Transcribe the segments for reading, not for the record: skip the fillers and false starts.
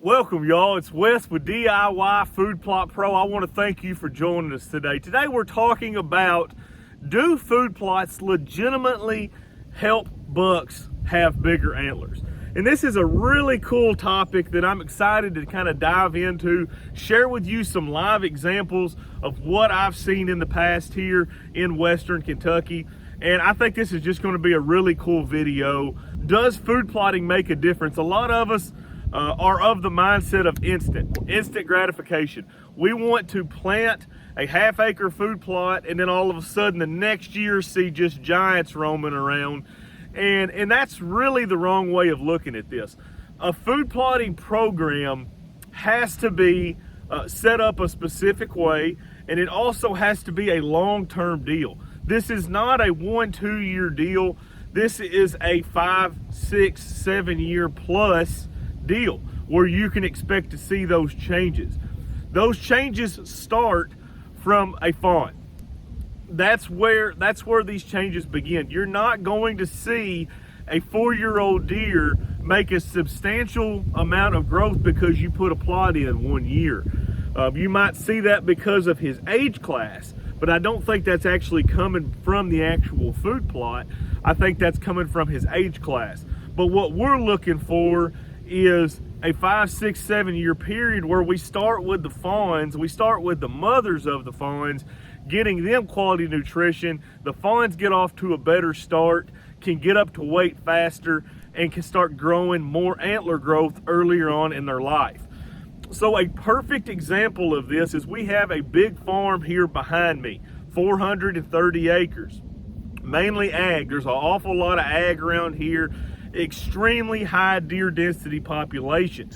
Welcome, y'all. It's Wes with DIY Food Plot Pro. I want to thank you for joining us today. Today we're talking about, do food plots legitimately help bucks have bigger antlers? And this is a really cool topic that I'm excited to kind of dive into, share with you some live examples of what I've seen in the past here in Western Kentucky. And I think this is just going to be a really cool video. Does food plotting make a difference? A lot of us are of the mindset of instant gratification. We want to plant a half-acre food plot and then all of a sudden the next year see just giants roaming around. And that's really the wrong way of looking at this. A food plotting program has to be set up a specific way, and it also has to be a long-term deal. This is not a 1-2 year deal. This is a 5, 6, 7 year plus deal where you can expect to see those changes. Those changes start from a fawn. That's where these changes begin. You're not going to see a 4-year-old deer make a substantial amount of growth because you put a plot in 1 year. You might see that because of his age class, but I don't think that's actually coming from the actual food plot. I think that's coming from his age class. But what we're looking for is a 5, 6, 7 year period where we start with the fawns, we start with the mothers of the fawns, getting them quality nutrition. The fawns get off to a better start, can get up to weight faster, and can start growing more antler growth earlier on in their life. So a perfect example of this is we have a big farm here behind me, 430 acres, mainly ag. There's an awful lot of ag around here, extremely high deer density population.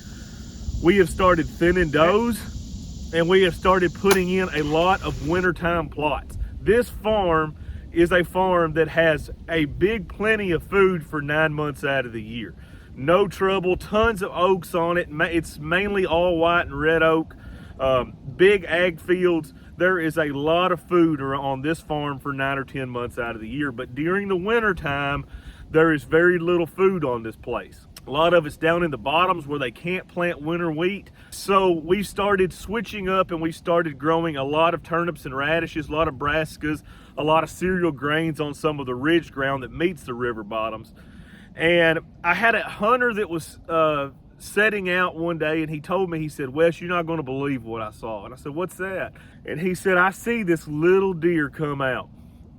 We have started thinning does, and we have started putting in a lot of wintertime plots. This farm is a farm that has a big plenty of food for 9 months out of the year. No trouble, tons of oaks on it. It's mainly all white and red oak, big ag fields. There is a lot of food on this farm for 9 or 10 months out of the year, but during the winter time, there is very little food on this place. A lot of it's down in the bottoms where they can't plant winter wheat. So we started switching up and we started growing a lot of turnips and radishes, a lot of brassicas, a lot of cereal grains on some of the ridge ground that meets the river bottoms. And I had a hunter that was setting out one day, and he told me, he said, "Wes, you're not going to believe what I saw." And I said, "What's that?" And he said, "I see this little deer come out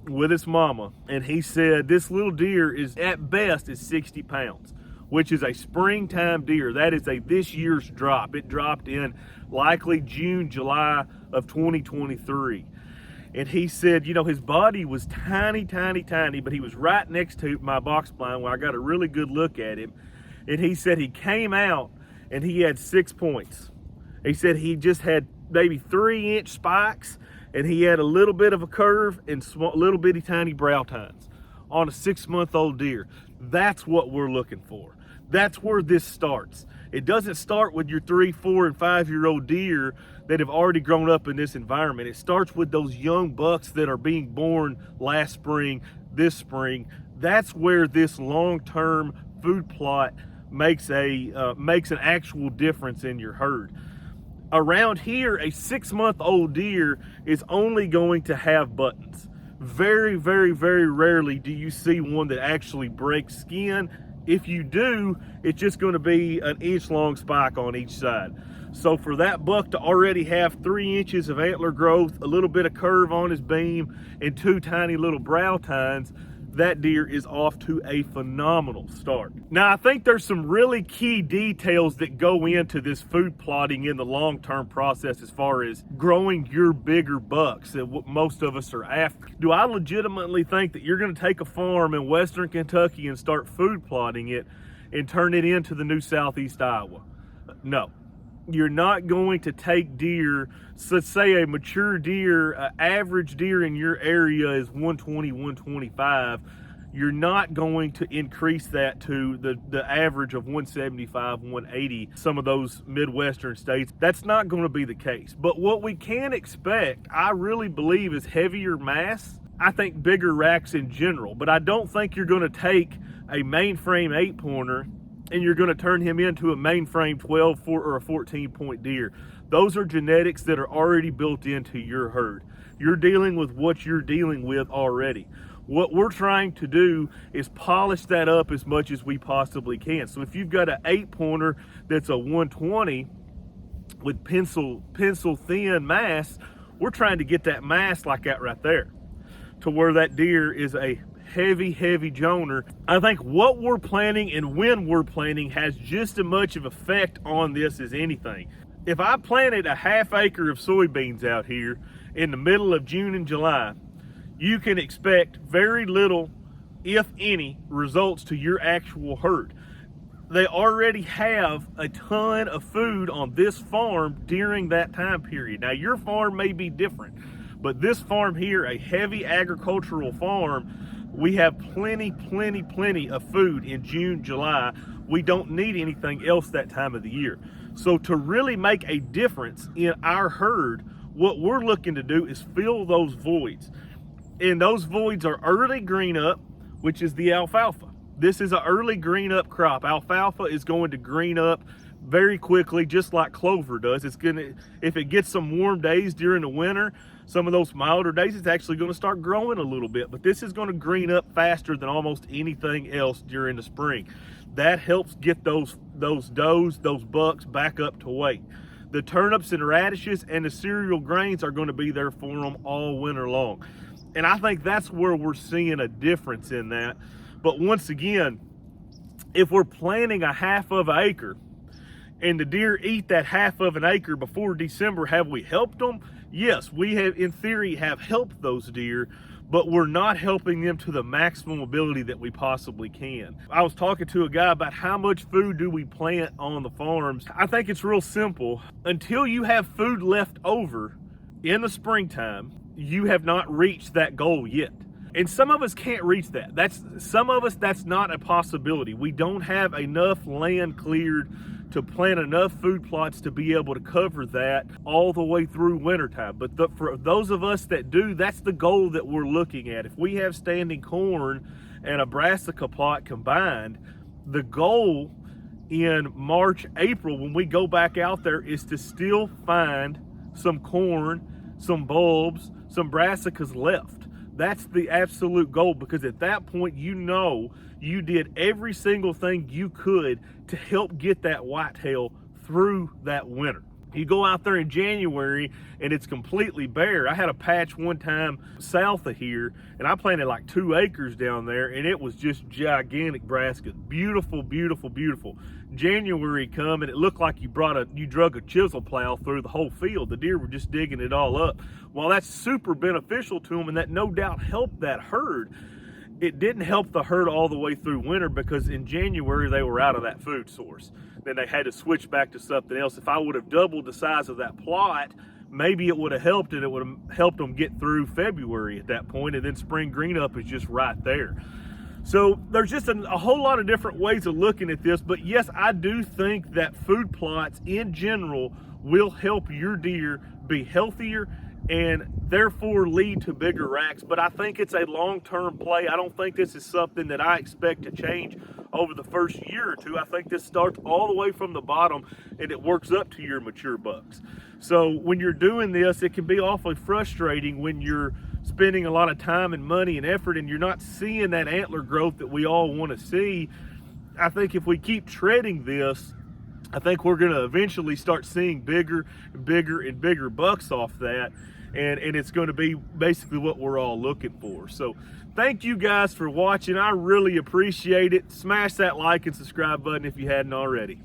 with its mama." And he said, "This little deer is at best is 60 pounds, which is a springtime deer. That is this year's drop. It dropped in likely June, July of 2023. And he said, you know, his body was tiny, tiny, tiny, but he was right next to my box blind where I got a really good look at him. And he said he came out and he had 6 points. He said he just had maybe 3-inch spikes, and he had a little bit of a curve and little bitty tiny brow tines on a 6-month-old deer. That's what we're looking for. That's where this starts. It doesn't start with your 3, 4, and 5-year-old deer that have already grown up in this environment. It starts with those young bucks that are being born last spring, this spring. That's where this long-term food plot makes an actual difference in your herd. Around here, a 6-month-old deer is only going to have buttons. Very, very, very rarely do you see one that actually breaks skin. If you do, it's just going to be an 1-inch-long spike on each side. So for that buck to already have 3 inches of antler growth, a little bit of curve on his beam, and 2 tiny little brow tines, that deer is off to a phenomenal start. Now, I think there's some really key details that go into this food plotting in the long-term process as far as growing your bigger bucks that most of us are after. Do I legitimately think that you're going to take a farm in Western Kentucky and start food plotting it and turn it into the new Southeast Iowa? No. You're not going to take deer, so let's say a mature deer, average deer in your area is 120, 125. You're not going to increase that to the average of 175, 180, some of those Midwestern states. That's not going to be the case. But what we can expect, I really believe, is heavier mass. I think bigger racks in general, but I don't think you're going to take a mainframe 8-pointer and you're going to turn him into a mainframe 12 or a 14 point deer. Those are genetics that are already built into your herd. You're dealing with what you're dealing with already. What we're trying to do is polish that up as much as we possibly can. So if you've got an 8-pointer that's a 120 with pencil thin mass, we're trying to get that mass like that right there, to where that deer is a heavy joner. I think what we're planting and when we're planting has just as much of effect on this as anything. If I planted a ½ acre of soybeans out here in the middle of June and July, you can expect very little, if any, results to your actual herd. They already have a ton of food on this farm during that time period. Now, your farm may be different, but this farm here, a heavy agricultural farm, we have plenty of food in June, July. We don't need anything else that time of the year. So to really make a difference in our herd, what we're looking to do is fill those voids. And those voids are early green up, which is the alfalfa. This is an early green up crop. Alfalfa is going to green up very quickly, just like clover does. It's gonna, if it gets some warm days during the winter, some of those milder days, it's actually going to start growing a little bit. But this is going to green up faster than almost anything else during the spring. That helps get those does, those bucks back up to weight. The turnips and radishes and the cereal grains are going to be there for them all winter long. And I think that's where we're seeing a difference in that. But once again, if we're planting a ½ of an acre and the deer eat that ½ of an acre before December, have we helped them? Yes, we have, in theory, have helped those deer, but we're not helping them to the maximum ability that we possibly can. I was talking to a guy about how much food do we plant on the farms. I think it's real simple. Until you have food left over in the springtime, you have not reached that goal yet. And some of us can't reach that. Some of us, that's not a possibility. We don't have enough land cleared to plant enough food plots to be able to cover that all the way through wintertime. But for those of us that do, that's the goal that we're looking at. If we have standing corn and a brassica plot combined, the goal in March, April, when we go back out there, is to still find some corn, some bulbs, some brassicas left. That's the absolute goal, because at that point, you know you did every single thing you could to help get that whitetail through that winter. You go out there in January and it's completely bare. I had a patch one time south of here and I planted like 2 acres down there, and it was just gigantic brassicas. Beautiful. January come and it looked like you drug a chisel plow through the whole field. The deer were just digging it all up. While that's super beneficial to them and that no doubt helped that herd, it didn't help the herd all the way through winter, because in January they were out of that food source. Then they had to switch back to something else. If I would have doubled the size of that plot, maybe it would have helped, and it would have helped them get through February at that point, and then spring green up is just right there. So there's just a whole lot of different ways of looking at this, but yes, I do think that food plots in general will help your deer be healthier and therefore lead to bigger racks. But I think it's a long-term play. I don't think this is something that I expect to change over the first year or two. I think this starts all the way from the bottom and it works up to your mature bucks. So when you're doing this, it can be awfully frustrating when you're spending a lot of time and money and effort and you're not seeing that antler growth that we all want to see. I think if we keep treading this, I think we're going to eventually start seeing bigger bucks off that, and it's going to be basically what we're all looking for. So thank you guys for watching. I really appreciate it. Smash that like and subscribe button if you hadn't already.